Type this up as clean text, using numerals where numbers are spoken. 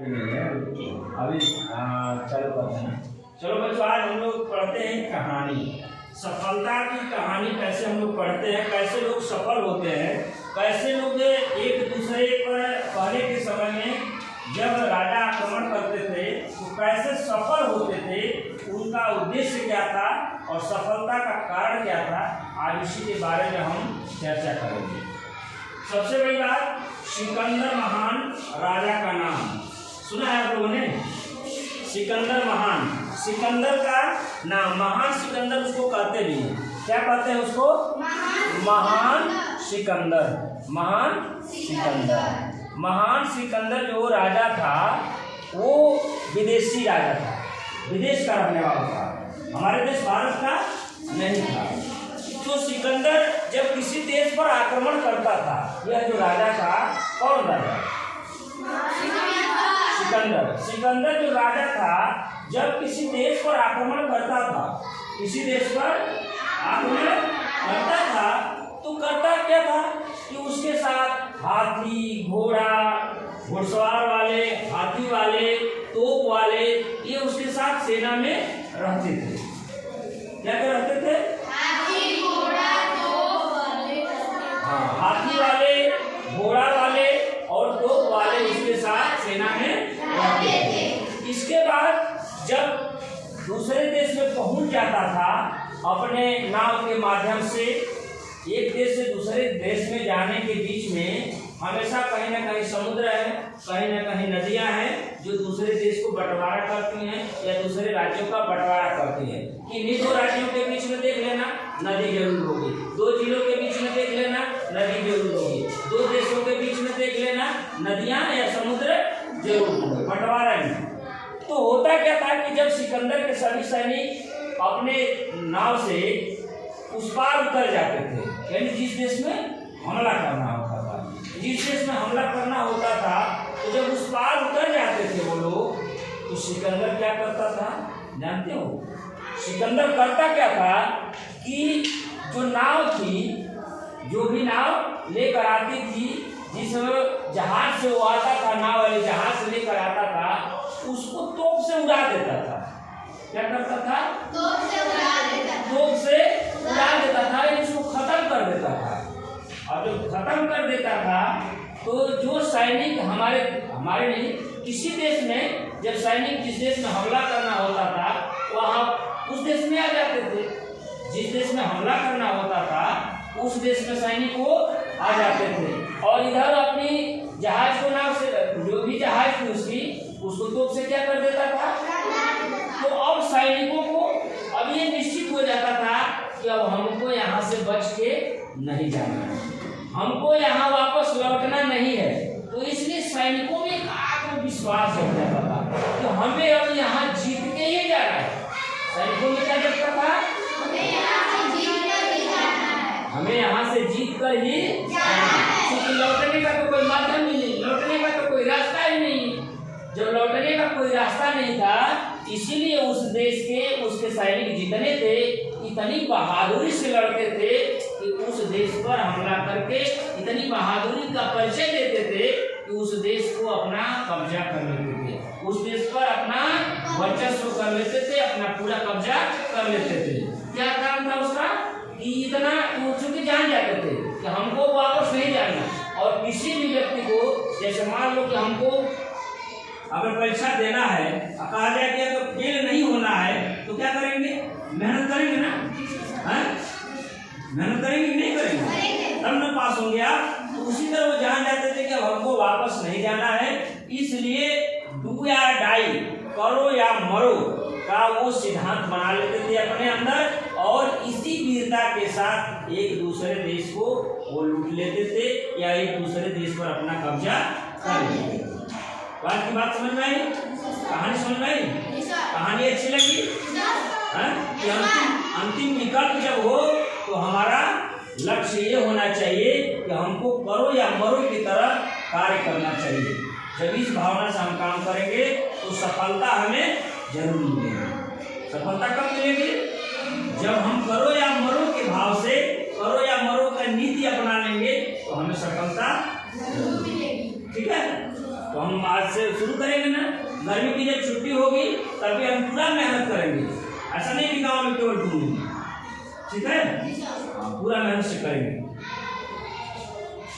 अभी चलो करते हैं। चलो बच्चों, आज हम लोग पढ़ते हैं कहानी। सफलता की कहानी कैसे हम लोग पढ़ते हैं, कैसे लोग सफल होते हैं, कैसे लोग एक दूसरे पर पहले के समय में जब राजा आक्रमण करते थे तो कैसे सफल होते थे, उनका उद्देश्य क्या था और सफलता का कारण क्या था, आज इसी के बारे में हम चर्चा करेंगे। सबसे बड़ी बात, सिकंदर महान राजा का नाम सुना है आप लोगों ने? सिकंदर महान, सिकंदर का नाम, महान सिकंदर उसको कहते भी हैं। क्या कहते हैं उसको? महान सिकंदर, महान सिकंदर। महान सिकंदर जो राजा था वो विदेशी राजा था, विदेश का रहने वाला था, हमारे देश भारत का नहीं था। तो सिकंदर जब किसी देश पर आक्रमण करता था, यह जो राजा था, कौन राजा? सिकंदर। सिकंदर जो राजा था जब किसी देश पर आक्रमण करता था, किसी देश पर आक्रमण करता था तो करता क्या था कि उसके साथ हाथी, घोड़ा, घुड़सवार वाले, हाथी वाले, तोप वाले, ये उसके साथ सेना में रहते थे। क्या क्या रहते थे? हाथी, घोड़ा, तोप वाले, हाँ, हाथी वाले, घोड़ा वाले और तोप वाले उसके साथ सेना में रहते थे। इसके बाद जब दूसरे देश में पहुंच जाता था, अपने नाव के माध्यम से एक देश से दूसरे देश में जाने के बीच में हमेशा कहीं ना कहीं समुद्र है, कहीं ना कहीं नदियां हैं जो दूसरे देश को बंटवारा करती हैं या दूसरे राज्यों का बंटवारा करती हैं। कि इन्हीं दो राज्यों के बीच में देख लेना नदी जरूर होगी, दो जिलों के बीच में देख लेना नदी जरूर होगी, दो देशों के बीच में देख लेना नदियां या समुद्र जरूर होंगे, बंटवारा नहीं। तो होता क्या था कि जब सिकंदर के सभी सैनिक अपने नाव से उस पार उतर जाते थे, यानी जिस देश में हमला करना होता था, जिस देश में हमला करना होता था, तो जब उस पार उतर जाते थे वो लोग, तो सिकंदर क्या करता था जानते हो? सिकंदर करता क्या था कि जो नाव थी, जो भी नाव लेकर आती थी, जिस जहाज से वो आता था, नाव वाले जहाज से लेकर आता था, उसको तोप से उड़ा देता था। क्या करता था? तोप से उड़ा देता था, तोप से उड़ा देता था, इसको खत्म कर देता था। और जब खत्म कर देता था तो जो सैनिक हमारे नहीं, किसी देश में जब सैनिक जिस देश में हमला करना होता था वहाँ उस देश में आ जाते थे, जिस देश में हमला करना होता था उस देश में सैनिक वो आ जाते थे और इधर अपनी जहाज को नाव से, जो भी जहाज थी उसको तोप से क्या कर देता था। तो अब सैनिकों को अब ये निश्चित हो जाता था कि अब हमको यहाँ से बच के नहीं जाना है, हमको यहाँ वापस लौटना नहीं है। तो इसलिए सैनिकों में एक आत्मविश्वास हो जाता था कि हमें अब यहाँ जीत के ही जाना है। सैनिकों में क्या लगता था? हमें यहाँ से जीत कर ही जाना है, हमें यहाँ से जीत कर ही जाना है। क्योंकि लौटने का तो कोई माध्यम ही नहीं, लौटने का तो कोई रास्ता ही नहीं। जब लौटने का कोई रास्ता नहीं था, इसीलिए उस देश के उसके सैनिक जितने थे इतनी बहादुरी से लड़ते थे कि उस देश पर हमला करके इतनी बहादुरी का परिचय देते थे कि उस देश को अपना कब्जा कर लेते थे, उस देश पर अपना वर्चस्व कर लेते थे, अपना पूरा कब्जा कर लेते थे। क्या काम था उसका? कि इतना चूंकि जान जाते थे कि हमको वापस नहीं जाना। और किसी भी व्यक्ति को, जैसे मान लो कि हमको अगर परीक्षा देना है, कहा जाए कि अगर फेल नहीं होना है तो क्या करेंगे? मेहनत करेंगे ना, मेहनत करेंगे नहीं करेंगे, तब न पास होंगे आप। तो उसी तरह वो जान जाते थे कि हमको वापस नहीं जाना है, इसलिए डू या डाई, करो या मरो का वो सिद्धांत बना लेते थे अपने अंदर और इसी वीरता के साथ एक दूसरे देश को वो लूट लेते थे या एक दूसरे देश पर अपना कब्जा कर लेते थे। बात की बात समझ में आई? कहानी समझ में आई? कहानी अच्छी लगी? कि अंतिम विकल्प जब हो तो हमारा लक्ष्य ये होना चाहिए कि हमको करो या मरो की तरह कार्य करना चाहिए। जब इस भावना से हम काम करेंगे तो सफलता हमें जरूर मिलेगी। सफलता कब मिलेगी? जब हम करो या मरो के भाव से, करो या मरो का नीति अपना लेंगे तो हमें सफलता जरूर मिलेगी। ठीक है? तो हम आज से शुरू करेंगे ना। गर्मी की जब छुट्टी होगी तभी हम पूरा मेहनत करेंगे। ऐसा नहीं कि गाँव में केवल घूमेंगे, ठीक है? पूरा मेहनत से करेंगे।